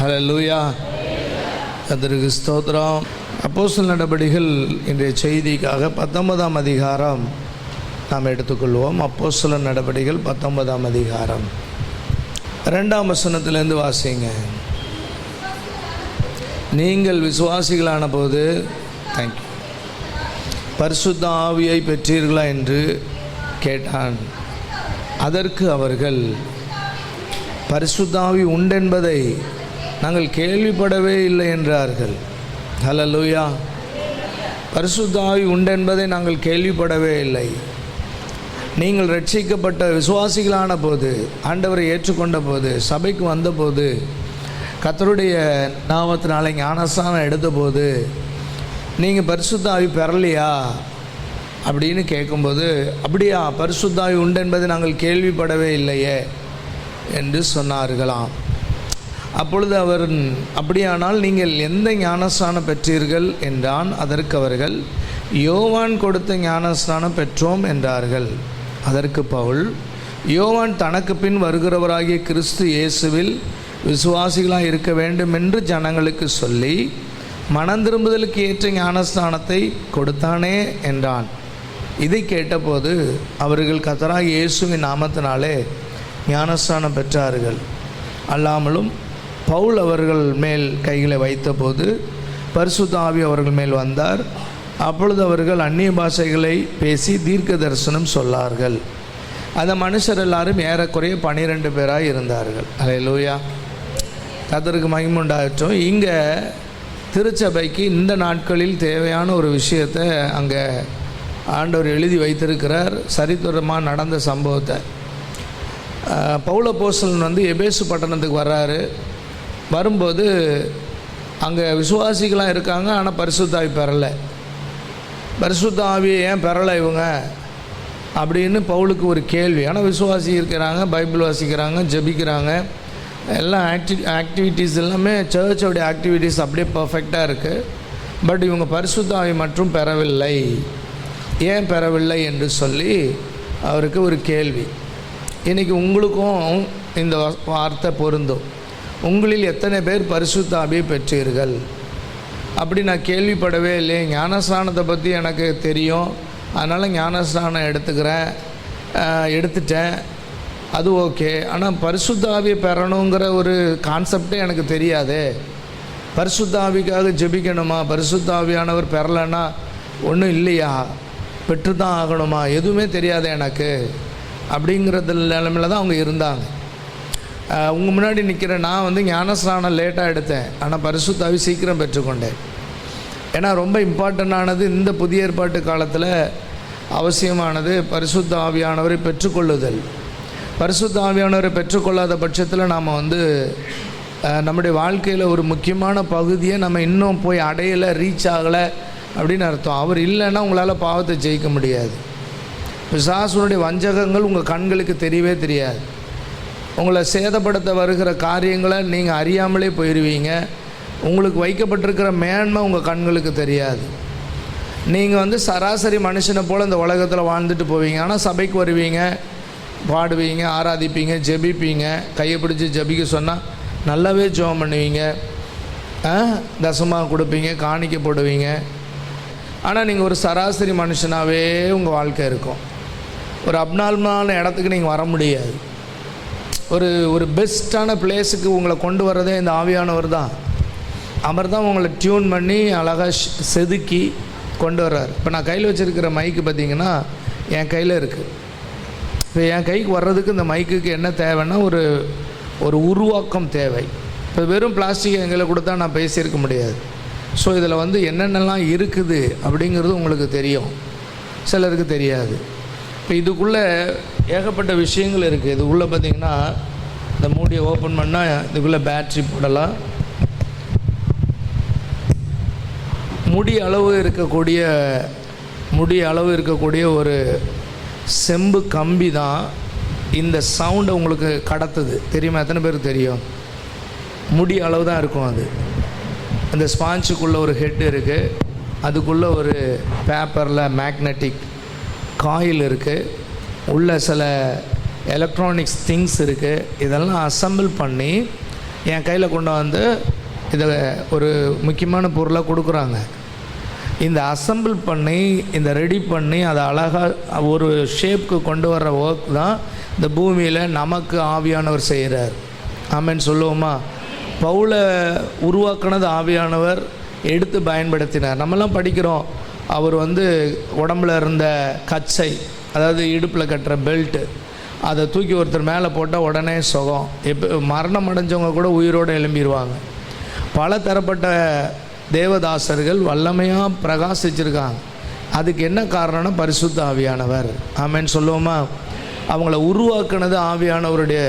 ஹல்லேலூயா. கர்த்தருக்கு ஸ்தோத்திரம். அப்போஸ்தலர் நடபடிகள் இன்றைய செய்திக்காக 19ஆம் அதிகாரம் நாம் எடுத்துக்கொள்வோம். அப்போஸ்தலர் நடபடிகள் 19ஆம் அதிகாரம் 2ஆம் வசனத்திலிருந்து வாசிங்க. நீங்கள் விசுவாசிகளான போது பரிசுத்த ஆவியை பெற்றீர்களா என்று கேட்டான். அதற்கு அவர்கள், பரிசுத்த ஆவி உண்டென்பதை நாங்கள் கேள்விப்படவே இல்லை என்றார்கள். ஹல்லேலூயா. பரிசுத்த ஆவி உண்டென்பதை நாங்கள் கேள்விப்படவே இல்லை. நீங்கள் ரட்சிக்கப்பட்ட விசுவாசிகளான போது, ஆண்டவரை ஏற்றுக்கொண்ட போது, சபைக்கு வந்தபோது, கர்த்தருடைய நாமத்தினாலே ஞானஸ்நானம் எடுத்தபோது நீங்கள் பரிசுத்த ஆவி பெறலையா அப்படின்னு கேட்கும்போது, அப்படியா, பரிசுத்த ஆவி உண்டென்பதை நாங்கள் கேள்விப்படவே இல்லையே என்று சொன்னார்களாம். அப்பொழுது அவர், அப்படியானால் நீங்கள் எந்த ஞானஸ்நானம் பெற்றீர்கள் என்றான். அதற்கு அவர்கள், யோவான் கொடுத்த ஞானஸ்நானம் பெற்றோம் என்றார்கள். அதற்கு பவுல், யோவான் தனக்கு பின் வருகிறவராகிய கிறிஸ்து இயேசுவில் விசுவாசிகளாக இருக்க வேண்டும் என்று ஜனங்களுக்கு சொல்லி மனந்திரும்புதலுக்கு ஏற்ற ஞானஸ்நானத்தை கொடுத்தானே என்றான். இதை கேட்டபோது அவர்கள் கர்த்தராகிய இயேசுவின் நாமத்தினாலே ஞானஸ்நானம் பெற்றார்கள். அல்லாமலும் பவுல் அவர்கள் மேல் கைகளை வைத்தபோது பரிசுத்த ஆவி அவர்கள் மேல் வந்தார். அப்பொழுது அவர்கள் அந்நிய பாஷைகளை பேசி தீர்க்க தரிசனம் சொன்னார்கள். அந்த மனுஷர் எல்லாரும் ஏறக்குறைய 12 பேராக இருந்தார்கள். ஹல்லேலூயா. கர்த்தருக்கு மகிமை உண்டாகட்டும். இங்கே திருச்சபைக்கு இந்த நாட்களில் தேவையான ஒரு விஷயத்தை அங்கே ஆண்டவர் எழுதி வைத்திருக்கிறார். சரித்திரமாக நடந்த சம்பவத்தை. பவுல் அப்போஸ்தலன் எபேசு பட்டணத்துக்கு வர்றாரு. வரும்போது அங்கே விசுவாசிகளாக இருக்காங்க, ஆனால் பரிசுத்த ஆவி பெறலை. பரிசுத்த ஆவியை ஏன் பெறலை இவங்க அப்படின்னு பவுலுக்கு ஒரு கேள்வி. ஆனால் விசுவாசி இருக்கிறாங்க, பைபிள் வாசிக்கிறாங்க, ஜெபிக்கிறாங்க, எல்லாம் ஆக்டிவிட்டீஸ் எல்லாமே சர்ச்சோடைய ஆக்டிவிட்டீஸ் அப்படியே பர்ஃபெக்டாக இருக்குது. பட் இவங்க பரிசுத்த ஆவி மற்றும் பெறவில்லை. ஏன் பெறவில்லை என்று சொல்லி அவருக்கு ஒரு கேள்வி. இன்றைக்கி உங்களுக்கும் இந்த வார்த்தை பொருந்தும். உங்களில் எத்தனை பேர் பரிசுத்த ஆவியை பெற்றீர்கள்? அப்படி நான் கேள்விப்படவே இல்லை. ஞானஸ்நானத்தை பற்றி எனக்கு தெரியும், அதனால் ஞானஸ்நானம் எடுத்துட்டேன், அது ஓகே. ஆனால் பரிசுத்த ஆவியை பெறணுங்கிற ஒரு கான்செப்டே எனக்கு தெரியாதே. பரிசுத்த ஆவிக்காக ஜெபிக்கணுமா? பரிசுத்த ஆவியானவர் பெறலைன்னா ஒன்றும் இல்லையா? பெற்று தான் ஆகணுமா? எதுவுமே தெரியாது எனக்கு அப்படிங்கிறது நிலைமையில் தான் அவங்க இருந்தாங்க. உங்கள் முன்னாடி நிற்கிற நான் ஞானஸ்நானம் லேட்டாக எடுத்தேன், ஆனால் பரிசுத்த ஆவி சீக்கிரம் பெற்றுக்கொண்டேன். ஏன்னா ரொம்ப இம்பார்ட்டண்டானது இந்த புதிய ஏற்பாட்டு காலத்தில் அவசியமானது பரிசுத்த ஆவியானவரை பெற்றுக்கொள்ளுதல். பரிசுத்த ஆவியானவரை பெற்றுக்கொள்ளாத பட்சத்தில் நாம் நம்முடைய வாழ்க்கையில் ஒரு முக்கியமான பகுதியை நம்ம இன்னும் போய் அடையலை, ரீச் ஆகலை அப்படின்னு அர்த்தம். அவர் இல்லைன்னா உங்களால் பாவத்தை ஜெயிக்க முடியாது. பிசாசுனுடைய வஞ்சகங்கள் உங்கள் கண்களுக்கு தெரியவே தெரியாது. உங்களை சேதப்படுத்த வருகிற காரியங்களை நீங்கள் அறியாமலே போயிடுவீங்க. உங்களுக்கு வைக்கப்பட்டிருக்கிற மேன்மை உங்கள் கண்களுக்கு தெரியாது. நீங்கள் சராசரி மனுஷனை போல் இந்த உலகத்தில் வாழ்ந்துட்டு போவீங்க. ஆனால் சபைக்கு வருவீங்க, பாடுவீங்க, ஆராதிப்பீங்க, ஜெபிப்பீங்க. கையை பிடிச்சி ஜெபிக்க சொன்னால் நல்லாவே ஜெபம் பண்ணுவீங்க, தசமாக கொடுப்பீங்க, காணிக்க போடுவீங்க. ஆனால் நீங்கள் ஒரு சராசரி மனுஷனாகவே உங்கள் வாழ்க்கை இருக்கும். ஒரு அப்நார்மலான இடத்துக்கு நீங்கள் வர முடியாது. ஒரு பெஸ்ட்டான பிளேஸுக்கு உங்களை கொண்டு வர்றதே இந்த ஆவியானவர் தான். அவர் தான் உங்களை டியூன் பண்ணி அழகாக செதுக்கி கொண்டு வர்றார். இப்போ நான் கையில் வச்சுருக்கிற மைக்கு பார்த்திங்கன்னா என் கையில் இருக்குது. இப்போ என் கைக்கு வர்றதுக்கு இந்த மைக்குக்கு என்ன தேவைன்னா ஒரு உருவாக்கம் தேவை. இப்போ வெறும் பிளாஸ்டிக் எங்களை கொடுத்தா நான் பேசியிருக்க முடியாது. ஸோ இதில் என்னென்னலாம் இருக்குது அப்படிங்கிறது உங்களுக்கு தெரியும், சிலருக்கு தெரியாது. இப்போ இதுக்குள்ளே ஏகப்பட்ட விஷயங்கள் இருக்குது. இதுக்குள்ளே பார்த்திங்கன்னா இந்த மூடியை ஓப்பன் பண்ணால் இதுக்குள்ளே பேட்ரி போடலாம். முடி அளவு இருக்கக்கூடிய ஒரு செம்பு கம்பி தான் இந்த சவுண்டை உங்களுக்கு கடத்துது. தெரியுமா? எத்தனை பேருக்கு தெரியும்? முடி அளவு தான் இருக்கும் அது. அந்த ஸ்பாஞ்சுக்குள்ளே ஒரு ஹெட் இருக்குது, அதுக்குள்ளே ஒரு பேப்பரில் மேக்னெட்டிக் காயில் இருக்குது, உள்ள சில எலக்ட்ரானிக்ஸ் திங்ஸ் இருக்குது. இதெல்லாம் அசம்பிள் பண்ணி என் கையில் கொண்டு வந்து இதை ஒரு முக்கியமான பொருளாக கொடுக்குறாங்க. இந்த அசம்பிள் பண்ணி இந்த ரெடி பண்ணி அதை அழகாக ஒரு ஷேப்புக்கு கொண்டு வர்ற ஒர்க் தான் இந்த பூமியில் நமக்கு ஆவியானவர் செய்கிறார். ஆமென் சொல்லுவோமா? பவுலை உருவாக்குனது ஆவியானவர் எடுத்து பயன்படுத்தினார். நம்மலாம் படிக்கிறோம், அவர் உடம்புல இருந்த கச்சை, அதாவது இடுப்பில் கட்டுற பெல்ட்டு, அதை தூக்கி ஒருத்தர் மேலே போட்டால் உடனே சுகம். எப்போ மரணம் அடைஞ்சவங்க கூட உயிரோடு எழும்பிடுவாங்க. பல தரப்பட்ட தேவதாசர்கள் வல்லமையாக பிரகாசிச்சிருக்காங்க. அதுக்கு என்ன காரணம்னா பரிசுத்த ஆவியானவர். ஆமென் சொல்லுவோமா? அவங்கள உருவாக்குனது ஆவியானவருடைய.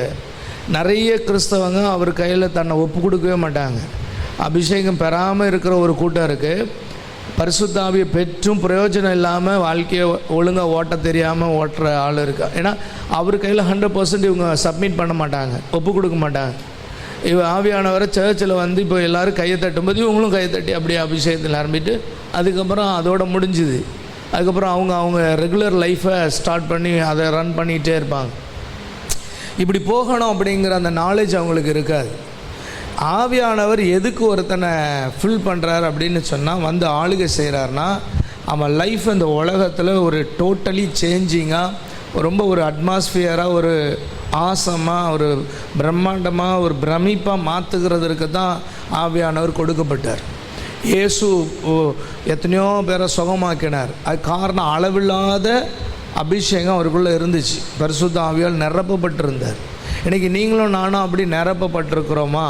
நிறைய கிறிஸ்தவங்க அவர் கையில் தன்னை ஒப்பு கொடுக்கவே மாட்டாங்க. அபிஷேகம் பெறாமல் இருக்கிற ஒரு கூட்டம் இருக்குது. பரிசுத்த ஆவியை பெற்றும் பிரயோஜனம் இல்லாமல் வாழ்க்கையை ஒழுங்காக ஓட்ட தெரியாமல் ஓட்டுற ஆள் இருக்கா. ஏன்னா அவர் கையில் 100% இவங்க சப்மிட் பண்ண மாட்டாங்க, ஒப்பு கொடுக்க மாட்டாங்க. ஆவியானவரை சர்ச்சில் இப்போ எல்லோரும் கையை தட்டும்போது இவங்களும் கையை தட்டி அப்படியே அபிஷேகத்தில் ஆரம்பிட்டு அதுக்கப்புறம் அதோட முடிஞ்சுது. அதுக்கப்புறம் அவங்க ரெகுலர் லைஃப்பை ஸ்டார்ட் பண்ணி அதை ரன் பண்ணிகிட்டே இருப்பாங்க. இப்படி போகணும் அப்படிங்கிற அந்த நாலேஜ் அவங்களுக்கு இருக்காது. ஆவியானவர் எதுக்கு ஒருத்தனை ஃபில் பண்ணுறார் அப்படின்னு சொன்னால் ஆளுகை செய்கிறாருன்னா அவன் லைஃப் இந்த உலகத்தில் ஒரு டோட்டலி சேஞ்சிங்காக ரொம்ப ஒரு அட்மாஸ்பியராக ஒரு ஆசமாக ஒரு பிரம்மாண்டமாக ஒரு பிரமிப்பாக மாற்றுகிறதுக்கு தான் ஆவியானவர் கொடுக்கப்பட்டார். இயேசு எத்தனையோ பேரை சுகமாக்கினார். அது காரணம் அளவில்லாத அபிஷேகம் அவருக்குள்ளே இருந்துச்சு. பரிசுத்த ஆவியால் நிரப்பப்பட்டிருந்தார். இன்றைக்கி நீங்களும் நானும் அப்படி நிரப்பப்பட்டிருக்கிறோமா?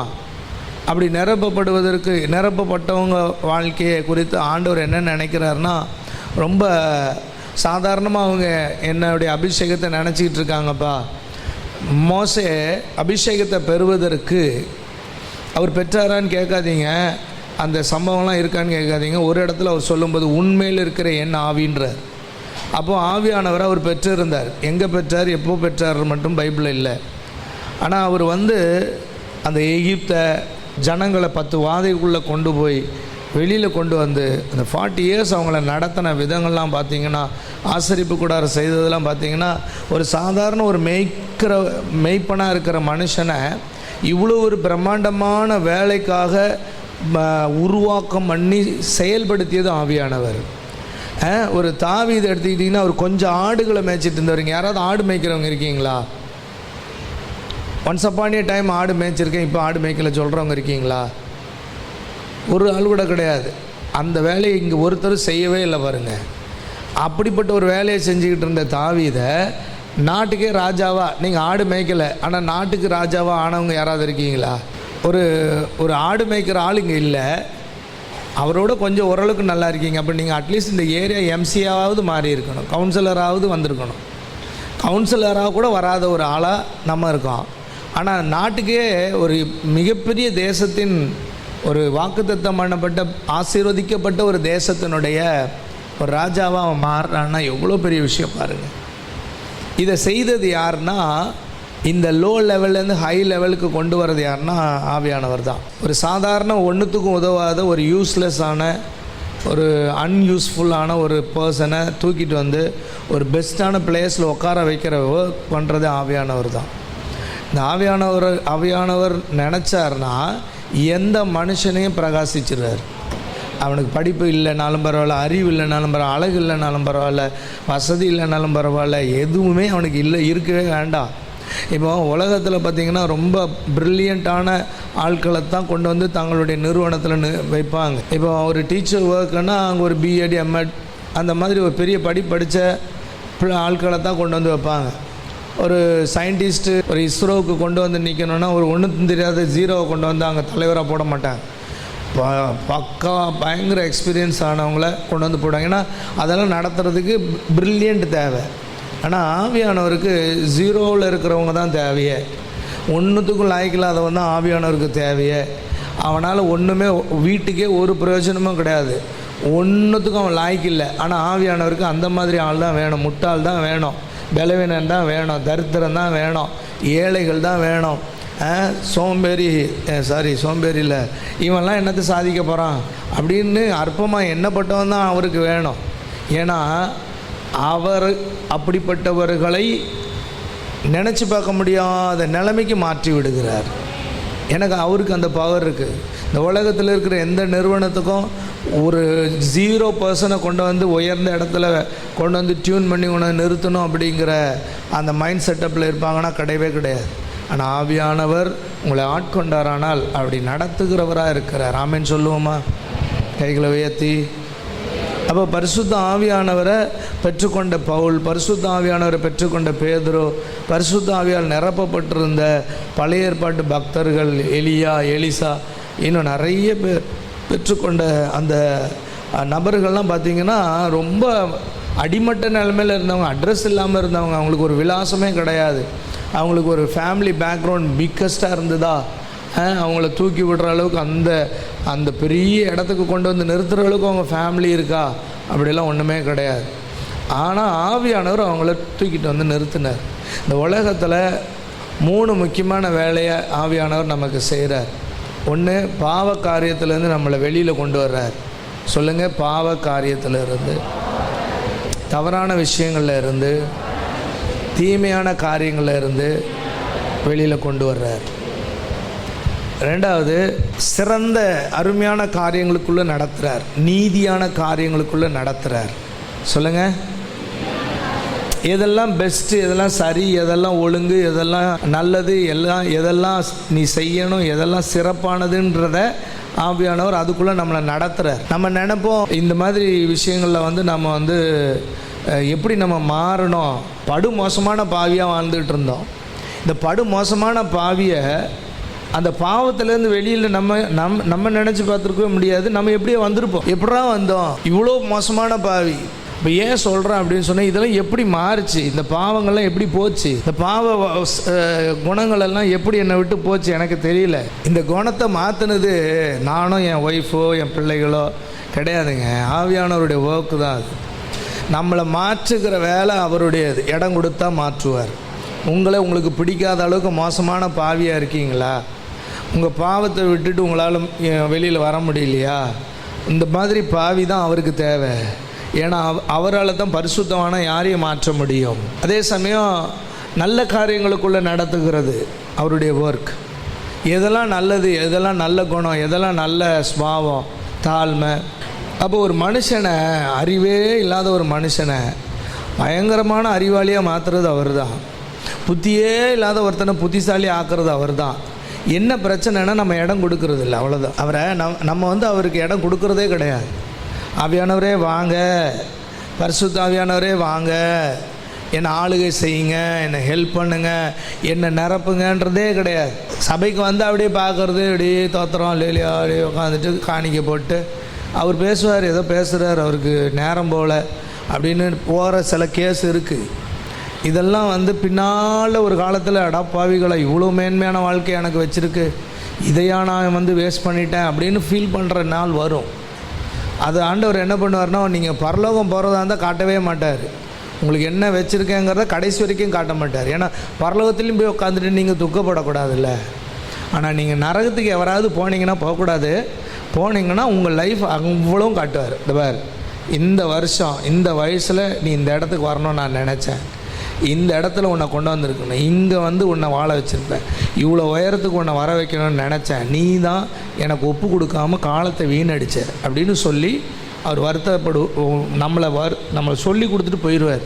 அப்படி நிரப்பப்பட்டவங்க வாழ்க்கையை குறித்து ஆண்டவர் என்ன நினைக்கிறாருன்னா, ரொம்ப சாதாரணமாக அவங்க என்னுடைய அபிஷேகத்தை நினச்சிக்கிட்டு இருக்காங்கப்பா. மோசே அபிஷேகத்தை பெறுவதற்கு அவர் பெற்றாரான்னு கேட்காதீங்க, அந்த சம்பவம்லாம் இருக்கான்னு கேட்காதீங்க. ஒரு இடத்துல அவர் சொல்லும்போது உண்மையில் இருக்கிற என் ஆவின்றார். அப்போது ஆவியானவரை அவர் பெற்றிருந்தார். எங்கே பெற்றார், எப்போ பெற்றார் மட்டும் பைபிளில் இல்லை. ஆனால் அவர் அந்த எகிப்தை ஜனங்களை 10 வாதைக்குள்ளே கொண்டு போய் வெளியில் கொண்டு அந்த 40 இயர்ஸ் அவங்கள நடத்தின விதங்கள்லாம் பார்த்திங்கன்னா, ஆசரிப்பு கூடாரம் செய்ததெல்லாம் பார்த்திங்கன்னா, ஒரு சாதாரண ஒரு மெய்ப்பனாக இருக்கிற மனுஷனை இவ்வளோ ஒரு பிரம்மாண்டமான வேலைக்காக உருவாக்கம் பண்ணி செயல்படுத்தியது ஆவியானவர். ஒரு தாவீதை எடுத்துக்கிட்டிங்கன்னா, அவர் கொஞ்சம் ஆடுகளை மேய்ச்சிட்டு இருந்தவங்க. யாராவது ஆடு மேய்க்கிறவங்க இருக்கீங்களா? ஒன்ஸ் அப்பான் ஏ டைம் ஆடு மேய்ச்சிருக்கேன், இப்போ ஆடு மேய்க்கல சொல்கிறவங்க இருக்கீங்களா? ஒரு ஆள் கூட கிடையாது. அந்த வேலையை இங்கே ஒருத்தரும் செய்யவே இல்லை பாருங்கள். அப்படிப்பட்ட ஒரு வேலையை செஞ்சுக்கிட்டு இருந்த தாவீதை நாட்டுக்கே ராஜாவா, நீங்கள் ஆடு மேய்க்கலை ஆனால் நாட்டுக்கு ராஜாவா ஆனவங்க யாராவது இருக்கீங்களா? ஒரு ஆடு மேய்க்கிற ஆள் இங்கே இல்லை, அவரோட கொஞ்சம் ஓரளவுக்கு நல்லா இருக்கீங்க. அப்போ நீங்கள் அட்லீஸ்ட் இந்த ஏரியா எம்சியாவது மாறி இருக்கணும், கவுன்சிலராவது வந்திருக்கணும். கவுன்சிலராக கூட வராத ஒரு ஆளாக நம்ம இருக்கோம். ஆனால் நாட்டுக்கே ஒரு மிகப்பெரிய தேசத்தின் ஒரு வாக்குத்தத்தம் பண்ணப்பட்ட ஆசீர்வதிக்கப்பட்ட ஒரு தேசத்தினுடைய ஒரு ராஜாவாக அவன் மாறுறான்னா எவ்வளோ பெரிய விஷயம் பாருங்கள். இதை செய்தது யாருன்னா, இந்த லோ லெவல்லேருந்து ஹை லெவலுக்கு கொண்டு வரது யாருன்னா ஆவியானவர் தான். ஒரு சாதாரண ஒன்றுத்துக்கும் உதவாத ஒரு யூஸ்லெஸ்ஸான ஒரு அன்யூஸ்ஃபுல்லான ஒரு பர்சனை தூக்கிட்டு ஒரு பெஸ்ட்டான பிளேஸில் உட்கார வைக்கிற ஒர்க் பண்ணுறது ஆவியானவர் தான். இந்த ஆவியானவர் நினச்சார்னா எந்த மனுஷனையும் பிரகாசிச்சிடுறார். அவனுக்கு படிப்பு இல்லைனாலும் பரவாயில்ல, அறிவு இல்லைனாலும் பரவாயில்ல, அழகு இல்லைனாலும் பரவாயில்ல, வசதி இல்லைனாலும் பரவாயில்ல, எதுவுமே அவனுக்கு இருக்கவே வேண்டாம். இப்போ உலகத்தில் பார்த்திங்கன்னா ரொம்ப ப்ரில்லியண்ட்டான ஆட்களை தான் கொண்டு தங்களுடைய நிறுவனத்தில் வைப்பாங்க. இப்போ ஒரு டீச்சர் ஒர்க்குன்னா அங்கே ஒரு பிஎட் எம்எட் அந்த மாதிரி ஒரு பெரிய படித்த ஆட்களை தான் கொண்டு வைப்பாங்க. ஒரு சயின்டிஸ்ட்டு ஒரு இஸ்ரோவுக்கு கொண்டு நிற்கணுன்னா ஒரு ஒன்றும் தெரியாத ஜீரோவை கொண்டு அங்கே தலைவராக போட மாட்டாங்க. பக்கா பயங்கர எக்ஸ்பீரியன்ஸ் ஆனவங்கள கொண்டு போடுவாங்க. ஏன்னா அதெல்லாம் நடத்துகிறதுக்கு ப்ரில்லியண்ட் தேவை. ஆனால் ஆவியானவருக்கு ஜீரோவில் இருக்கிறவங்க தான் தேவையே. ஒன்றுத்துக்கும் லாய்க்கில்லாதவன் தான் ஆவியானவருக்கு தேவையே. அவனால் ஒன்றுமே வீட்டுக்கே ஒரு பிரயோஜனமும் கிடையாது, ஒன்றுத்துக்கும் அவன் லாய்க்கு இல்லை. ஆனால் ஆவியானவருக்கு அந்த மாதிரி ஆள் தான் வேணும். முட்டாள் தான் வேணும், பலவீனன் தான் வேணும், தரித்திரம் தான் வேணும், ஏழைகள் தான் வேணும். சோம்பேறி இல்லை, இவன்லாம் என்னத்தை சாதிக்க போகிறான் அப்படின்னு அற்பமாக எண்ணப்பட்டவன் தான் அவருக்கு வேணும். ஏன்னா அவர் அப்படிப்பட்டவர்களை நினச்சி பார்க்க முடியாத நிலைமைக்கு மாற்றி விடுகிறார். எனக்கு அவருக்கு அந்த பவர் இருக்குது. இந்த உலகத்தில் இருக்கிற எந்த நிறுவனத்துக்கும் ஒரு 0% கொண்டு வந்து உயர்ந்த இடத்துல கொண்டு வந்து டியூன் பண்ணி உன்னை நிறுத்தணும் அப்படிங்கிற அந்த மைண்ட் செட்டப்பில் இருப்பாங்கன்னா கிடையவே கிடையாது. ஆனால் ஆவியானவர் உங்களை ஆட்கொண்டாரானால் அப்படி நடத்துகிறவராக இருக்கிறார். ஆமேன்னு சொல்லுவோமா? கைகளை உயர்த்தி. அப்போ பரிசுத்த ஆவியானவரை பெற்றுக்கொண்ட பவுல், பரிசுத்த ஆவியானவரை பெற்றுக்கொண்ட பேதுரு, பரிசுத்த ஆவியால் நிரப்பப்பட்டிருந்த பழைய ஏற்பாட்டு பக்தர்கள், எலியா, எலிசா, இன்னும் நிறைய பேர் பெற்றுக்கொண்ட அந்த நபர்கள்லாம் பார்த்திங்கன்னா ரொம்ப அடிமட்ட நிலைமையில் இருந்தவங்க, அட்ரஸ் இல்லாமல் இருந்தவங்க, அவங்களுக்கு ஒரு விலாசமே கிடையாது, அவங்களுக்கு ஒரு ஃபேமிலி பேக்ரவுண்ட் பிக்கஸ்ட்டாக இருந்ததா, அவங்கள தூக்கி விடுற அளவுக்கு அந்த பெரிய இடத்துக்கு கொண்டு வந்து நிறுத்துகிற அளவுக்கு அவங்க ஃபேமிலி இருக்கா? அப்படிலாம் ஒன்றுமே கிடையாது. ஆனால் ஆவியானவர் அவங்கள தூக்கிட்டு வந்து நிறுத்தினார். இந்த உலகத்தில் 3 முக்கியமான வேலையை ஆவியானவர் நமக்கு செய்கிறார். ஒன்று, பாவ காரியத்திலேருந்து நம்மளை வெளியில் கொண்டு வர்றார். சொல்லுங்கள், பாவ காரியத்திலிருந்து, தவறான விஷயங்களில் இருந்து, தீமையான காரியங்களில் இருந்து வெளியில் கொண்டு வர்றார். 2வது, சிறந்த அருமையான காரியங்களுக்குள்ளே நடத்துகிறார், நீதியான காரியங்களுக்குள்ளே நடத்துகிறார். சொல்லுங்கள், எதெல்லாம் பெஸ்ட்டு, எதெல்லாம் சரி, எதெல்லாம் ஒழுங்கு, எதெல்லாம் நல்லது, எதெல்லாம் நீ செய்யணும், எதெல்லாம் சிறப்பானதுன்றத ஆவியானவர் அதுக்குள்ளே நம்மளை நடத்துகிறார். நம்ம நினைப்போம் இந்த மாதிரி விஷயங்களில் வந்து நம்ம வந்து எப்படி நம்ம மாறணும், படு மோசமான பாவியாக வாழ்ந்துகிட்டு இருந்தோம். இந்த படு மோசமான பாவியை அந்த பாவத்திலேருந்து வெளியில் நம்ம நினச்சி பார்த்துருக்கவே முடியாது. நம்ம எப்படியே வந்திருப்போம், எப்படா வந்தோம், இவ்வளோ மோசமான பாவி. இப்போ ஏன் சொல்கிறேன் அப்படின்னு சொன்னால், இதெல்லாம் எப்படி மாறுச்சு, இந்த பாவங்கள்லாம் எப்படி போச்சு, இந்த பாவ குணங்களெல்லாம் எப்படி என்னை விட்டு போச்சு எனக்கு தெரியல. இந்த குணத்தை மாற்றினது நானும் என் ஒய்ஃபோ என் பிள்ளைகளோ கிடையாதுங்க, ஆவியானவருடைய ஒர்க்கு தான் அது. நம்மளை மாற்றுகிற வேலை அவருடையது. இடம் கொடுத்தா மாற்றுவார். உங்களுக்கு பிடிக்காத அளவுக்கு மோசமான பாவியாக இருக்கீங்களா? உங்கள் பாவத்தை விட்டுட்டு உங்களால் வெளியில் வர முடியலையா? இந்த மாதிரி பாவி தான் அவருக்கு தேவை. ஏன்னா அவரால் தான் பரிசுத்தமான யாரையும் மாற்ற முடியும். அதே சமயம் நல்ல காரியங்களுக்குள்ளே நடத்துகிறது அவருடைய ஒர்க். எதெல்லாம் நல்லது, எதெல்லாம் நல்ல குணம், எதெல்லாம் நல்ல ஸ்வாவம், தாழ்மை. அப்போ ஒரு மனுஷனை, அறிவே இல்லாத ஒரு மனுஷனை பயங்கரமான அறிவாளியாக மாற்றுறது அவர் தான். புத்தியே இல்லாத ஒருத்தனை புத்திசாலி ஆக்குறது அவர் தான். என்ன பிரச்சனைனா நம்ம இடம் கொடுக்கறது இல்லை, அவ்வளோதான். அவரை நம்ம வந்து அவருக்கு இடம் கொடுக்கறதே கிடையாது. ஆவியானவரே வாங்க, பரிசுத்த ஆவியானவரே வாங்க, என்னை ஆளுகை செய்யுங்க, என்னை ஹெல்ப் பண்ணுங்க, என்னை நிரப்புங்கன்றதே கிடையாது. சபைக்கு வந்து அப்படியே பார்க்குறது, அப்படியே தோத்திரம் இல்லையா, அப்படியே உட்காந்துட்டு காணிக்க போட்டு அவர் பேசுவார், ஏதோ பேசுகிறார், அவருக்கு நேரம் போல் அப்படின்னு போகிற சில கேஸ் இருக்குது. இதெல்லாம் வந்து பின்னால் ஒரு காலத்தில் அடப்பாவிகளை இவ்வளோ மேன்மையான வாழ்க்கை எனக்கு வச்சுருக்கு, இதையா நான் வந்து வேஸ்ட் பண்ணிட்டேன் அப்படின்னு ஃபீல் பண்ணுற நாள் வரும். அது ஆண்டவர் என்ன பண்ணுவார்னா, நீங்கள் பரலோகம் போகிறதா இருந்தால் காட்டவே மாட்டார். உங்களுக்கு என்ன வச்சுருக்கேங்கிறத கடைசி வரைக்கும் காட்ட மாட்டார். ஏன்னா பரலோகத்துலேயும் போய் உட்காந்துட்டு நீங்கள் துக்கப்படக்கூடாதுல்ல. ஆனால் நீங்கள் நரகத்துக்கு எவராவது போனீங்கன்னா போகக்கூடாது. போனீங்கன்னா உங்கள் லைஃப் அவ்வளவும் காட்டுவார். இந்த பார், இந்த வருஷம் இந்த வயசில் நீ இந்த இடத்துக்கு வரணும்னு நான் நினச்சேன், இந்த இடத்துல உன்னை கொண்டு வந்திருக்கணும், இங்கே வந்து உன்னை வாழ வச்சுருப்பேன், இவ்வளோ உயரத்துக்கு உன்னை வர வைக்கணும்னு நினச்சேன், நீ தான் எனக்கு ஒப்பு கொடுக்காமல் காலத்தை வீணடிச்ச அப்படின்னு சொல்லி அவர் நம்மளை சொல்லி கொடுத்துட்டு போயிடுவார்.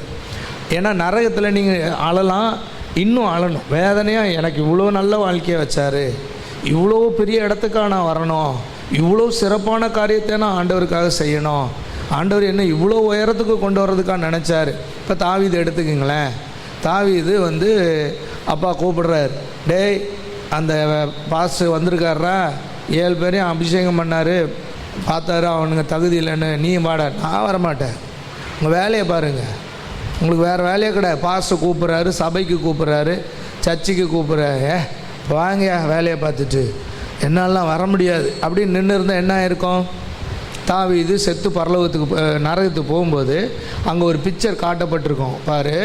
ஏன்னா நரகத்தில் நீங்கள் அழலாம், இன்னும் அழணும் வேதனையாக. எனக்கு இவ்வளோ நல்ல வாழ்க்கையை வச்சார், இவ்வளோ பெரிய இடத்துக்காக நான் வரணும், இவ்வளோ சிறப்பான காரியத்தை நான் ஆண்டவருக்காக செய்யணும், ஆண்டவர் என்ன இவ்வளோ உயரத்துக்கு கொண்டு வர்றதுக்காக நினச்சார். இப்போ தாவீது எடுத்துக்கிங்களேன். தாவீது வந்து அப்பா கூப்பிடுறார், டேய் அந்த பாஸ்டர் வந்திருக்காரா, 7 பேரையும் அபிஷேகம் பண்ணார், பார்த்தாரு, அவனுங்க தகுதி இல்லைன்னு, நீ வாடா. நான் வரமாட்டேன், உங்கள் வேலையை பாருங்கள், உங்களுக்கு வேறு வேலையே கிடையாது. பாஸ்டர் கூப்பிட்றாரு, சபைக்கு கூப்பிட்றாரு, சர்ச்சுக்கு கூப்பிட்றாரு, வாங்க வேலையை பார்த்துட்டு, என்னாலாம் வர முடியாது அப்படின்னு நின்று இருந்தால் என்ன ஆயிருக்கும்? தாவீது செத்து பரலோகத்துக்கு நரகத்துக்கு போகும்போது அங்கே ஒரு பிக்சர் காட்டப்பட்டிருக்கோம். பாரு,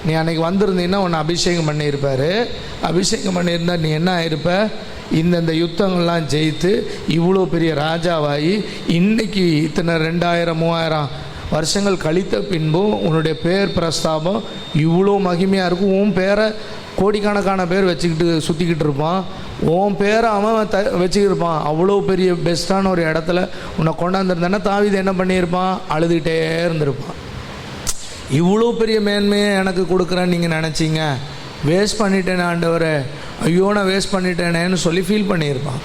நீ அன்றைக்கி வந்திருந்தீங்கன்னா உன்னை அபிஷேகம் பண்ணியிருப்பார், அபிஷேகம் பண்ணியிருந்தா நீ என்ன ஆயிருப்ப, இந்தந்த யுத்தங்கள்லாம் ஜெயித்து இவ்வளோ பெரிய ராஜாவாகி இன்றைக்கி இத்தனை 2000 3000 வருஷங்கள் கழித்த பின்பும் உன்னுடைய பேர் பிரஸ்தாபம் இவ்வளோ மகிமையாக இருக்கும். உன் பேரை கோடிக்கணக்கான பேர் வச்சுக்கிட்டு சுற்றிக்கிட்டு இருப்பான். உன் பேரை அவன் வச்சுக்கிட்டு இருப்பான். அவ்வளோ பெரிய பெஸ்ட்டான ஒரு இடத்துல உன்னை கொண்டாந்துருந்தானே தாவீது என்ன பண்ணியிருப்பான்? அழுதுகிட்டே இருந்திருப்பான். இவ்வளோ பெரிய மேன்மையை எனக்கு கொடுக்குறேன்னு நீங்கள் நினச்சிங்க, வேஸ்ட் பண்ணிட்டேனே ஆண்டவரே, ஐயோ நான் வேஸ்ட் பண்ணிட்டேனேன்னு சொல்லி ஃபீல் பண்ணியிருப்பான்.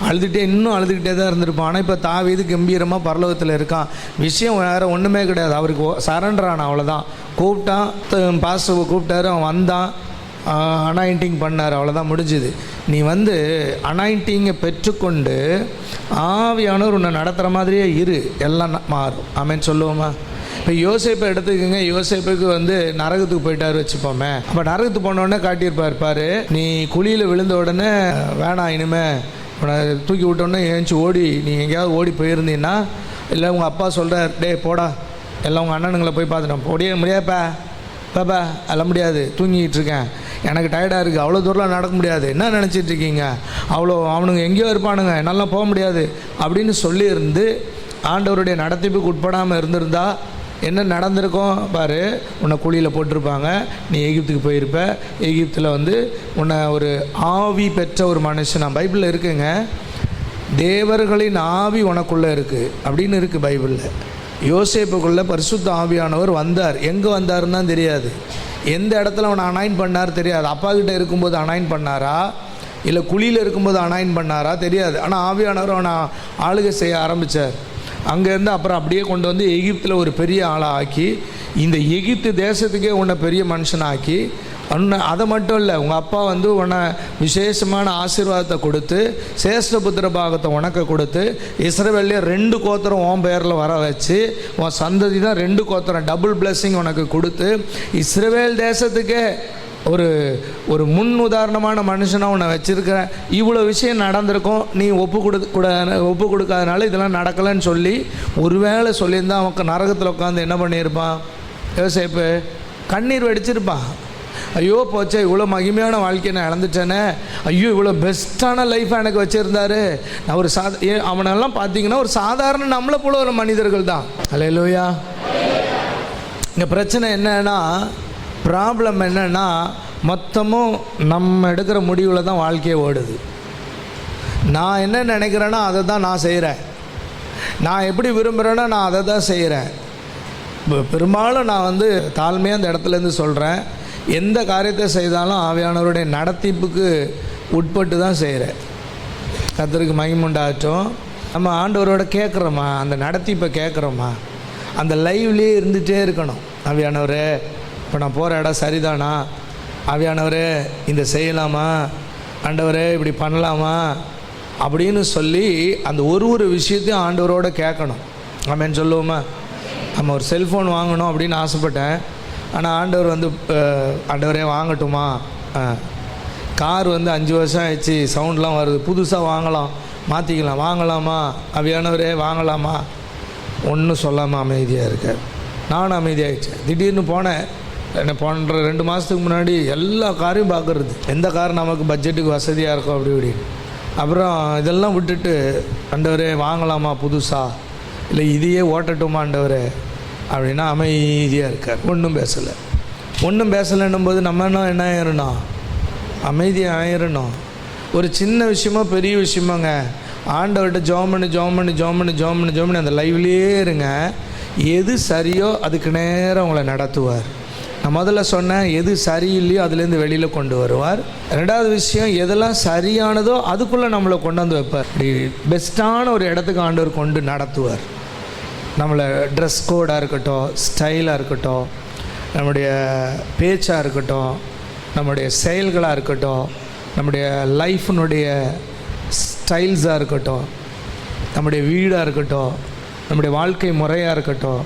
இன்னும் அழுதுகிட்டே தான் இருந்திருப்பான். ஆனால் இப்போ தாவீது கம்பீரமாக பரலோகத்தில் இருக்கான். விஷயம் வேறு ஒன்றுமே கிடையாது. அவருக்கு சரண்டர் ஆனான், அவ்வளோதான். கூப்பிட்டான், பாஸ்டர் கூப்பிட்டாரு, அவன் வந்தான், அனாயிண்டிங் பண்ணார், அவ்வளோதான், முடிஞ்சுது. நீ அனாயிண்டிங்கை பெற்றுக்கொண்டு ஆவியானவர் உன்னை நடத்துகிற மாதிரியே இரு, எல்லாம் மாறும். ஆமேன்னு சொல்லுவோமா? இப்போ யோசேப்பை எடுத்துக்கோங்க. யோசேப்புக்கு நரகத்துக்கு போயிட்டார் வச்சுப்போமே. அப்போ நரகத்துக்கு போனோடனே காட்டியிருப்பார், நீ குழியில் விழுந்த உடனே வேணாம், இனிமே உன்னை தூக்கி விட்டோடனே ஏஞ்சி ஓடி நீ எங்கேயாவது ஓடி போயிருந்தீங்கன்னா, இல்லை உங்கள் அப்பா சொல்கிறார், டே போடா, எல்லாம் உங்கள் அண்ணனுங்களை போய் பார்த்துட்டோம், முடியாதுப்பா பாப்பா, அதெல்லாம் முடியாது, தூங்கிக்கிட்டு இருக்கேன், எனக்கு டயர்டாக இருக்குது, அவ்வளோ தூரம் நடக்க முடியாது, என்ன நினச்சிட்டு இருக்கீங்க, அவனுங்க எங்கேயோ இருப்பானுங்க, என்னால் போக முடியாது அப்படின்னு சொல்லியிருந்து ஆண்டவருடைய நடத்திப்புக்கு உட்படாமல் இருந்திருந்தா என்ன நடந்திருக்கும் பாரு? உன்னை குழியில் போட்டிருப்பாங்க, நீ எகிப்துக்கு போயிருப்ப. எகிப்தில் உன்னை ஒரு ஆவி பெற்ற ஒரு மனுஷன், நான் பைபிளில் இருக்குங்க, தேவர்களின் ஆவி உனக்குள்ளே இருக்குது அப்படின்னு இருக்குது பைபிளில். யோசேப்புக்குள்ளே பரிசுத்த ஆவியானவர் வந்தார். எங்கே வந்தாருன்னு தான் தெரியாது, எந்த இடத்துல அவனை அனாயின் பண்ணார் தெரியாது. அப்பா கிட்டே இருக்கும்போது அனாயின் பண்ணாரா, இல்லை குழியில் இருக்கும்போது அனாயின் பண்ணாரா தெரியாது. ஆனால் ஆவியானவர் அவனை ஆளுகை செய்ய ஆரம்பித்தார். அங்கேருந்து அப்புறம் அப்படியே கொண்டு எகிப்தில் ஒரு பெரிய ஆளாக ஆக்கி, இந்த எகிப்து தேசத்துக்கே உன்னை பெரிய மனுஷனாக்கி, அதை மட்டும் இல்லை, உங்கள் அப்பா உன்னை விசேஷமான ஆசீர்வாதத்தை கொடுத்து, சேஷ்டபுத்திர பாகத்தை உனக்கு கொடுத்து, இஸ்ரவேல்லே 2 கோத்திரம் உன் பெயரில் வர வச்சு, உன் சந்ததி தான் 2 கோத்திரம், டபுள் பிளெஸிங் உனக்கு கொடுத்து, இஸ்ரவேல் தேசத்துக்கே ஒரு முன் உதாரணமான மனுஷனாக உன்னை வச்சுருக்கிறேன். இவ்வளோ விஷயம் நடந்திருக்கும், நீ ஒப்பு கொடுக்காதனால இதெல்லாம் நடக்கலைன்னு சொல்லி ஒருவேளை சொல்லியிருந்தால் அவன் நரகத்தில் உட்காந்து என்ன பண்ணியிருப்பான்? யோசேப்பு கண்ணீர் வெடிச்சிருப்பான். ஐயோ போச்சே, இவ்வளோ மகிமையான வாழ்க்கையை நான் இழந்துட்டேனே, ஐயோ இவ்வளோ பெஸ்ட்டான லைஃப்பை எனக்கு வச்சுருந்தாரு. நான் ஒரு அவனெல்லாம் பார்த்தீங்கன்னா ஒரு சாதாரண நம்மளை போல ஒரு மனிதர்கள் தான். அல்லேலூயா. இங்கே பிரச்சனை என்னன்னா, ப்ராப்ளம் என்னென்னா, மொத்தமும் நம்ம எடுக்கிற முடிவில் தான் வாழ்க்கையை ஓடுது. நான் என்ன நினைக்கிறேன்னா அதை தான் நான் செய்கிறேன், நான் எப்படி விரும்புகிறேன்னா நான் அதை தான் செய்கிறேன். பெரும்பாலும் நான் தாழ்மையாக அந்த இடத்துலேருந்து சொல்கிறேன், எந்த காரியத்தை செய்தாலும் ஆவியானவருடைய நடத்திப்புக்கு உட்பட்டு தான் செய்கிறேன். கர்த்தருக்கு மகிமை உண்டாகட்டும். நம்ம ஆண்டவரோட கேட்குறோமா, அந்த நடத்திப்பை கேட்குறோமா, அந்த லைவ்லேயே இருந்துகிட்டே இருக்கணும். ஆவியானவரே இப்போ நான் போகிற இடம் சரிதானா, ஆவியானவரே இந்த செய்யலாமா, ஆண்டவரே இப்படி பண்ணலாமா அப்படின்னு சொல்லி அந்த ஒரு விஷயத்தையும் ஆண்டவரோட கேட்கணும். ஆமேன்னு சொல்லுவோமா? நம்ம ஒரு செல்ஃபோன் வாங்கணும் அப்படின்னு ஆசைப்பட்டேன், ஆனால் ஆண்டவர் ஆண்டவரே வாங்கட்டுமா, கார் 5 வருஷம் ஆயிடுச்சு, சவுண்ட்லாம் வருது, புதுசாக மாற்றிக்கலாம், வாங்கலாமா, ஆவியானவரே வாங்கலாமா, ஒன்றும் சொல்லாமல் அமைதியாக இருக்கார். நானும் அமைதியாகிடுச்சேன். திடீர்னு போனேன், என்ன போன்ற 2 மாதத்துக்கு முன்னாடி எல்லா காரையும் பார்க்குறது, எந்த கார் நமக்கு பட்ஜெட்டுக்கு வசதியாக இருக்கும் அப்படி இப்படின்னு. அப்புறம் இதெல்லாம் விட்டுட்டு, ஆண்டவரே வாங்கலாமா புதுசாக, இல்லை இதையே ஓட்டட்டுமா ஆண்டவரே அப்படின்னா அமைதியாக இருக்கார். ஒன்றும் பேசலைன்னும் போது நம்ம என்ன ஆயிடணும்? அமைதியாக ஆயிடணும். ஒரு சின்ன விஷயமோ பெரிய விஷயமாங்க, ஆண்டவர்கிட்ட ஜோம் பண்ணி அந்த லைவ்லேயே இருங்க. எது சரியோ அதுக்கு நேரம் உங்களை நடத்துவார். நான் முதல்ல சொன்னேன், எது சரியில்லையோ அதுலேருந்து வெளியில் கொண்டு வருவார். 2வது விஷயம், எதெல்லாம் சரியானதோ அதுக்குள்ளே நம்மளை கொண்டாந்து வைப்பார். இப்படி பெஸ்ட்டான ஒரு இடத்துக்கு ஆண்டவர் கொண்டு நடத்துவார். நம்மளை ட்ரெஸ் கோடாக இருக்கட்டும், ஸ்டைலாக இருக்கட்டும், நம்முடைய பேச்சாக இருக்கட்டும், நம்முடைய செயல்களாக இருக்கட்டும், நம்முடைய லைஃபினுடைய ஸ்டைல்ஸாக இருக்கட்டும், நம்முடைய வீடாக இருக்கட்டும், நம்முடைய வாழ்க்கை முறையாக இருக்கட்டும்,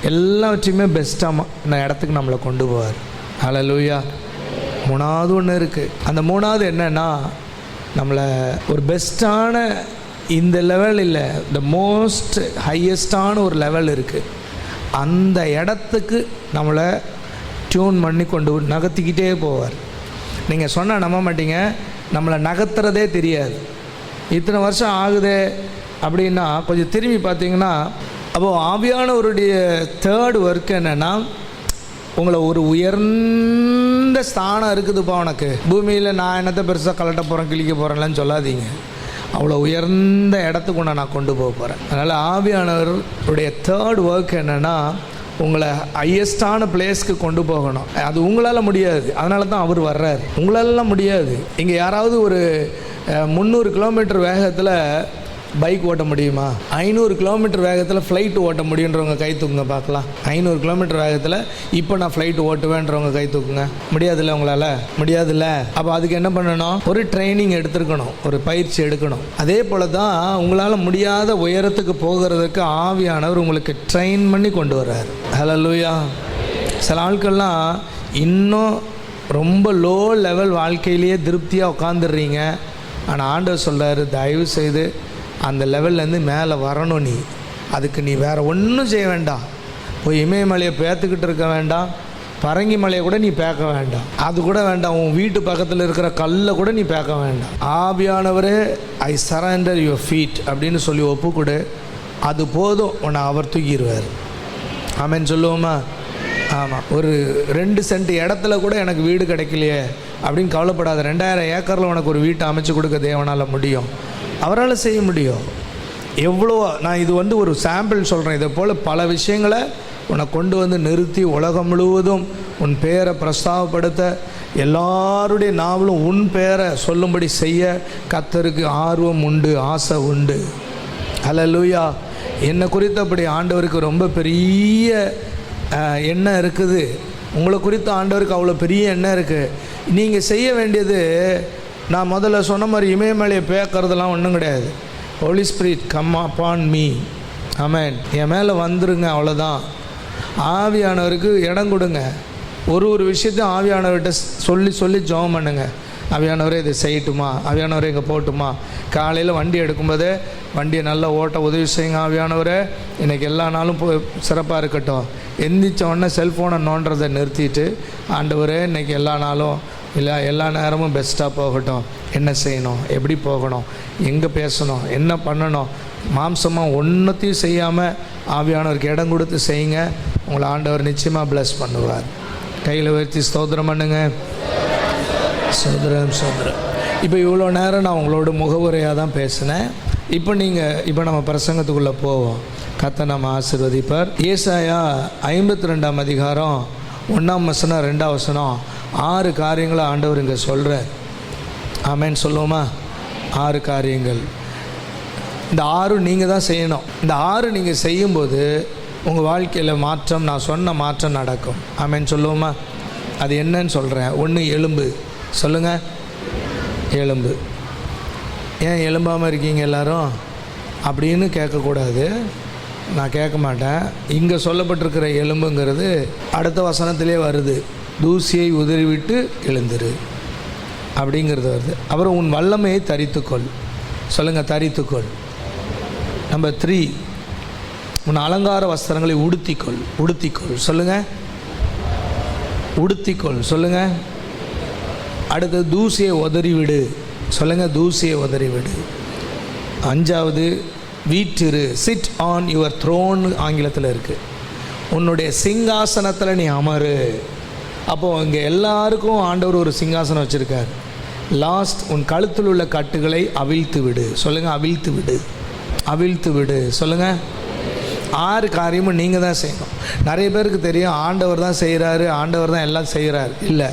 எல்லாவற்றையுமே பெஸ்ட்டான இடத்துக்கு நம்மளை கொண்டு போவார். ஹல்லேலூயா. 3வது ஒன்று இருக்குது. அந்த 3வது என்னென்னா, நம்மளை ஒரு பெஸ்ட்டான இந்த லெவல் இல்லை, த மோஸ்ட் ஹையஸ்டான ஒரு லெவல் இருக்குது, அந்த இடத்துக்கு நம்மளை டியூன் பண்ணி கொண்டு நகர்த்திக்கிட்டே போவார். நீங்கள் சொன்னால் நம்ப மாட்டீங்க, நம்மளை நகர்த்துறதே தெரியாது. இத்தனை வருஷம் ஆகுதே அப்படின்னா கொஞ்சம் திரும்பி பார்த்தீங்கன்னா அப்போது ஆவியானவருடைய தேர்ட் ஒர்க் என்னென்னா, உங்களை ஒரு உயர்ந்த ஸ்தானம் இருக்குதுப்பா உனக்கு பூமியில், நான் என்னத்தை பெருசாக கலட்ட போகிறேன் கிழிக்க போகிறேன்லாம் சொல்லாதீங்க. அவ்வளோ உயர்ந்த இடத்துக்கு நான் கொண்டு போக போகிறேன். அதனால் ஆவியானவருடைய தேர்ட் ஒர்க் என்னென்னா, உங்களை ஹையஸ்டான பிளேஸ்க்கு கொண்டு போகணும். அது உங்களால் முடியாது, அதனால தான் அவர் வர்றார். உங்களாலலாம் முடியாது. இங்கே யாராவது ஒரு 300 கிலோமீட்டர் வேகத்தில் பைக் ஓட்ட முடியுமா? 500 கிலோமீட்டர் வேகத்தில் ஃப்ளைட் ஓட்ட முடியுன்றவங்க கை தூக்குங்க பார்க்கலாம். 500 கிலோமீட்டர் வேகத்தில் இப்போ நான் ஃப்ளைட் ஓட்டுவேன்றவங்க கை தூக்குங்க. முடியாதுல்ல, உங்களால் முடியாதுல்ல. அப்போ அதுக்கு என்ன பண்ணணும்? ஒரு ட்ரைனிங் எடுத்துருக்கணும், ஒரு பயிற்சி எடுக்கணும். அதே போல் தான் உங்களால் முடியாத உயரத்துக்கு போகிறதுக்கு ஆவியானவர் உங்களுக்கு ட்ரெயின் பண்ணி கொண்டு வர்றார். ஹல்லேலூயா. சில ஆட்கள்லாம் இன்னும் ரொம்ப லோ லெவல் வாழ்க்கையிலேயே திருப்தியாக உட்காந்துடுறீங்க. ஆனால் ஆண்டவர் சொல்கிறாரு, தயவு செய்து அந்த லெவல்லேருந்து மேலே வரணும். அதுக்கு நீ வேறு ஒன்றும் செய்ய வேண்டாம். போய் இமயமலையை பேத்துக்கிட்டு இருக்க வேண்டாம், பரங்கி மலையை கூட நீ பேக்க வேண்டாம், அது கூட வேண்டாம். உன் வீட்டு பக்கத்தில் இருக்கிற கல்லை கூட நீ பேக்க வேண்டாம். ஆவியானவரே, ஐ சரண்டர் யுவர் ஃபீட் அப்படின்னு சொல்லி ஒப்புக்கொடு. அது போதும், உன்னை அவர் தூக்கிடுவார். ஆமென் சொல்லுவோமா? ஆமாம். ஒரு 2 சென்ட் இடத்துல கூட எனக்கு வீடு கிடைக்கலையே அப்படின்னு கவலைப்படாத. 2000 ஏக்கரில் உனக்கு ஒரு வீட்டை அமைச்சு கொடுக்க தேவனால் முடியும், அவரால் செய்ய முடியும். எவ்வளோ, நான் இது ஒரு சாம்பிள் சொல்கிறேன். இதை போல் பல விஷயங்களை உன்னை கொண்டு வந்து நிறுத்தி உலகம் முழுவதும் உன் பேரை பிரஸ்தாபப்படுத்த, எல்லாருடைய நாவலும் உன் பேரை சொல்லும்படி செய்ய கர்த்தருக்கு ஆர்வம் உண்டு, ஆசை உண்டு. ஹல்லேலூயா. என்னை குறித்து அப்படி ஆண்டவருக்கு ரொம்ப பெரிய எண்ணம் இருக்குது. உங்களை குறித்து ஆண்டவருக்கு அவ்வளோ பெரிய எண்ணம் இருக்குது. நீங்கள் செய்ய வேண்டியது, நான் முதல்ல சொன்ன மாதிரி இமயமலையை பேக்கிறதுலாம் ஒன்றும் கிடையாது. Holy spirit come upon me, amen, என் மேலே வந்துருங்க, அவ்வளோதான். ஆவியானவருக்கு இடம் கொடுங்க. ஒரு விஷயத்தையும் ஆவியானவர்கிட்ட சொல்லி சொல்லி ஜெபம் பண்ணுங்க. ஆவியானவரே இதை செய்யட்டுமா, ஆவியானவரே இங்கே போட்டுமா. காலையில் வண்டி எடுக்கும்போதே வண்டியை நல்லா ஓட்ட உதவி செய்யுங்க. ஆவியானவரே இன்றைக்கி எல்லா நாளும் சிறப்பாக இருக்கட்டும். எந்திரிச்ச உடனே செல்ஃபோனை நோண்டுறதை நிறுத்திட்டு, ஆண்டவரே இன்றைக்கி எல்லா நாளும் இல்லை எல்லா நேரமும் பெஸ்ட்டாக போகட்டும். என்ன செய்யணும், எப்படி போகணும், எங்கே பேசணும், என்ன பண்ணணும், மாம்சமாக ஒன்றத்தையும் செய்யாமல் ஆவியானவருக்கு இடம் கொடுத்து செய்யுங்க. உங்களை ஆண்டவர் நிச்சயமாக பிளஸ் பண்ணுவார். கையில் உயர்த்தி ஸ்தோத்திரம் பண்ணுங்க. சோதரம் சோதரம். இப்போ இவ்வளோ நேரம் நான் உங்களோட முகவுரையாக தான் பேசினேன். இப்போ நம்ம பிரசங்கத்துக்குள்ளே போவோம். கர்த்தர் நம்ம ஆசீர்வதிப்பார். ஏசாயா 52ஆம் அதிகாரம் 1ஆம் வசனம் 2ஆம் வசனம் 6 காரியங்களை ஆண்டவர் இங்கே சொல்கிறார். ஆமென் சொல்லுவோமா? 6 காரியங்கள். இந்த 6 நீங்கள் தான் செய்யணும். இந்த 6 நீங்கள் செய்யும்போது உங்கள் வாழ்க்கையில் மாற்றம், நான் சொன்ன மாற்றம் நடக்கும். ஆமென் சொல்லுவோமா? அது என்னன்னு சொல்கிறேன். 1, எலும்பு. சொல்லுங்கள், எலும்பு. ஏன் எலும்பாமல் இருக்கீங்க எல்லாரும் அப்படின்னு கேட்கக்கூடாது. நான் கேட்க மாட்டேன். இங்கே சொல்லப்பட்டிருக்கிற எலும்புங்கிறது அடுத்த வசனத்திலே வருது. தூசியை உதறிவிட்டு எழுந்துரு அப்படிங்கிறது வருது. அப்புறம் உன் வல்லமையை தரித்துக்கொள். சொல்லுங்கள், தரித்துக்கொள். நம்பர் 3, உன் அலங்கார வஸ்திரங்களை உடுத்திக்கொள். உடுத்திக்கொள். சொல்லுங்கள், உடுத்திக்கொள். சொல்லுங்கள். அடுத்து தூசியை உதறிவிடு. சொல்லுங்கள், தூசியை உதறிவிடு. 5வது, வீற்றிரு. சிட் ஆன் யுவர் த்ரோன் ஆங்கிலத்தில் இருக்குது. உன்னுடைய சிங்காசனத்தில் நீ அமரு. அப்போது இங்கே எல்லாருக்கும் ஆண்டவர் ஒரு சிங்காசனம் வச்சுருக்கார். லாஸ்ட், உன் கழுத்தில் உள்ள கட்டுகளை அவிழ்த்து விடு. சொல்லுங்கள், அவிழ்த்து விடு. அவிழ்த்து விடு. சொல்லுங்கள். 6 காரியமும் நீங்கள் தான் செய்யணும். நிறைய பேருக்கு தெரியும் ஆண்டவர் தான் செய்கிறாரு, ஆண்டவர் தான் எல்லாம் செய்கிறார். இல்லை,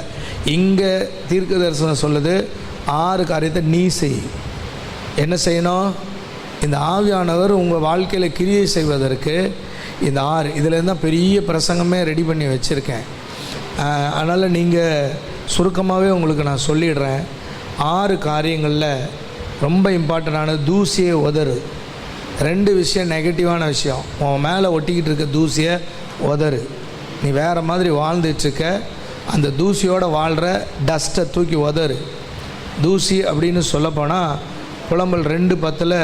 இங்கே தீர்க்க தரிசனம் சொல்லுது 6 காரியத்தை நீ செய். என்ன செய்யணும்? இந்த ஆவியானவர் உங்கள் வாழ்க்கையில் கிரியை செய்வதற்கு இந்த 6, இதில் தான் பெரிய பிரசங்கமே ரெடி பண்ணி வச்சுருக்கேன். அதனால் நீங்கள் சுருக்கமாகவே உங்களுக்கு நான் சொல்லிடுறேன். 6 காரியங்களில் ரொம்ப இம்பார்ட்டண்டான தூசியை உதறு. 2 விஷயம் நெகட்டிவான விஷயம். உன் மேலே ஒட்டிக்கிட்டு இருக்க தூசியை உதறு. நீ வேறு மாதிரி வாழ்ந்துட்டுருக்க, அந்த தூசியோடு வாழ்கிற டஸ்ட்டை தூக்கி உதறு. தூசி அப்படின்னு சொல்லப்போனால் புலம்பல் 2:10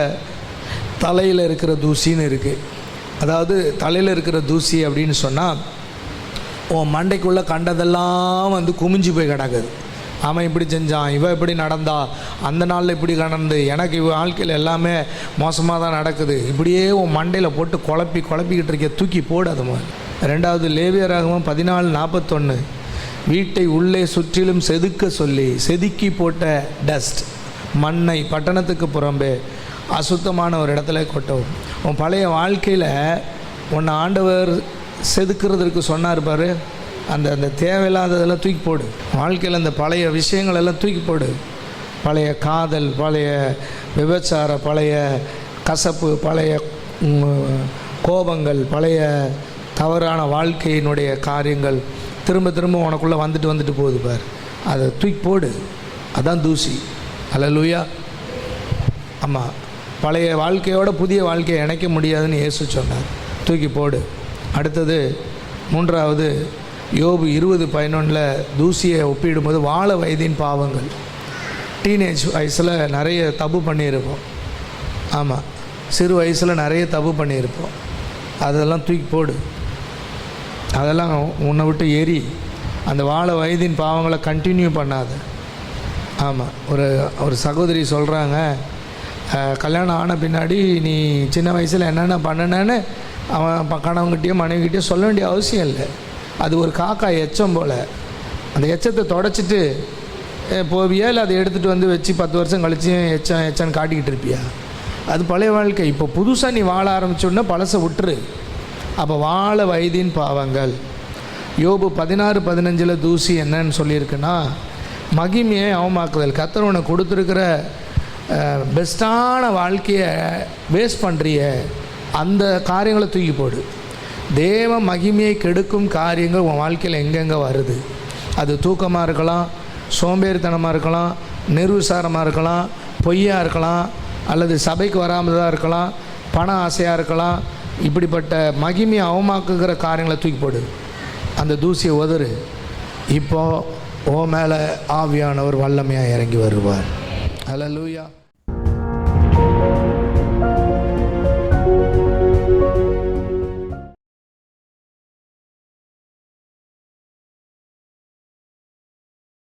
தலையில் இருக்கிற தூசின்னு இருக்குது. அதாவது தலையில் இருக்கிற தூசி அப்படின்னு சொன்னால் உன் மண்டைக்குள்ளே கண்டதெல்லாம் குமிஞ்சு போய் கிடக்குது. அவன் இப்படி செஞ்சான், இவன் இப்படி நடந்தா, அந்த நாளில் இப்படி நடந்து, எனக்கு இவ வாழ்க்கையில் எல்லாமே மோசமாக தான் நடக்குது, இப்படியே உன் மண்டையில் போட்டு குழப்பிக்கிட்டு இருக்க, தூக்கி போடு. அது மாதிரி. ரெண்டாவது லேவியராகமம் 14:41, வீட்டை உள்ளே சுற்றிலும் செதுக்க சொல்லி செதுக்கி போட்ட டஸ்ட், மண்ணை பட்டணத்துக்கு புறம்பே அசுத்தமான ஒரு இடத்துல கொட்டவும். உன் பழைய வாழ்க்கையில் உன்னை ஆண்டவர் செதுக்கிறதுக்கு சொன்னார் பாரு, அந்த தேவையில்லாததெல்லாம் தூக்கி போடு. வாழ்க்கையில் அந்த பழைய விஷயங்களெல்லாம் தூக்கி போடு. பழைய காதல், பழைய விபச்சார, பழைய கசப்பு, பழைய கோபங்கள், பழைய தவறான வாழ்க்கையினுடைய காரியங்கள் திரும்ப உனக்குள்ளே வந்துட்டு போகுது பார், அதை தூக்கி போடு. அதான் தூசி. அல்லேலூயா. ஆமாம், பழைய வாழ்க்கையோட புதிய வாழ்க்கையை இணைக்க முடியாதுன்னு இயேசு சொன்னார். தூக்கி போடு. அடுத்தது மூன்றாவது, யோபு 20:11 தூசியை ஒப்பிடும்போது வாழ வயதின் பாவங்கள். டீனேஜ் வயசில் நிறைய தப்பு பண்ணியிருப்போம். ஆமாம், சிறு வயசில் நிறைய தப்பு பண்ணியிருப்போம். அதெல்லாம் தூக்கி போடு. அதெல்லாம் உன்னை விட்டு எரி. அந்த வாழ வயதின் பாவங்களை கண்டினியூ பண்ணாத. ஆமாம், ஒரு சகோதரி சொல்கிறாங்க, கல்யாணம் ஆன பின்னாடி நீ சின்ன வயசில் என்னென்ன பண்ணினேன்னு அவன் கணவன்கிட்டயோ மனைவிக்கிட்டேயோ சொல்ல வேண்டிய அவசியம் இல்லை. அது ஒரு காக்கா எச்சம் போல். அந்த எச்சத்தை தொடச்சிட்டு போவியா, இல்லை அதை எடுத்துகிட்டு வந்து வச்சு 10 வருஷம் கழிச்சு எச்சன்னு காட்டிக்கிட்டு இருப்பியா? அது பழைய வாழ்க்கை. இப்போ புதுசாக நீ வாழ ஆரம்பிச்சோன்னா பழசை விட்டுரு. அப்போ வாழ வயதின் பாவங்கள். யோபு 16:15 தூசி என்னன்னு சொல்லியிருக்குன்னா, மகிமையை அவமாக்குதல். கர்த்தர் உனக்கு கொடுத்துருக்கிற பெஸ்ட்டான வாழ்க்கையை வேஸ்ட் பண்ணுறிய அந்த காரியங்களை தூக்கி போடு. தேவ மகிமையை கெடுக்கும் காரியங்கள் உன் வாழ்க்கையில் எங்கெங்கே வருது? அது தூக்கமாக இருக்கலாம், சோம்பேறித்தனமாக இருக்கலாம், நிர்விசாரமாக இருக்கலாம், பொய்யாக இருக்கலாம், அல்லது சபைக்கு வராமதாக இருக்கலாம், பண ஆசையாக இருக்கலாம். இப்படிப்பட்ட மகிமையை அவமாக்குகிற காரியங்களை தூக்கி போடு. அந்த தூசியை உதறு. இப்போது ஓ மேலே ஆவியானவர் வல்லமையாக இறங்கி வருவார். அல்லேலூயா.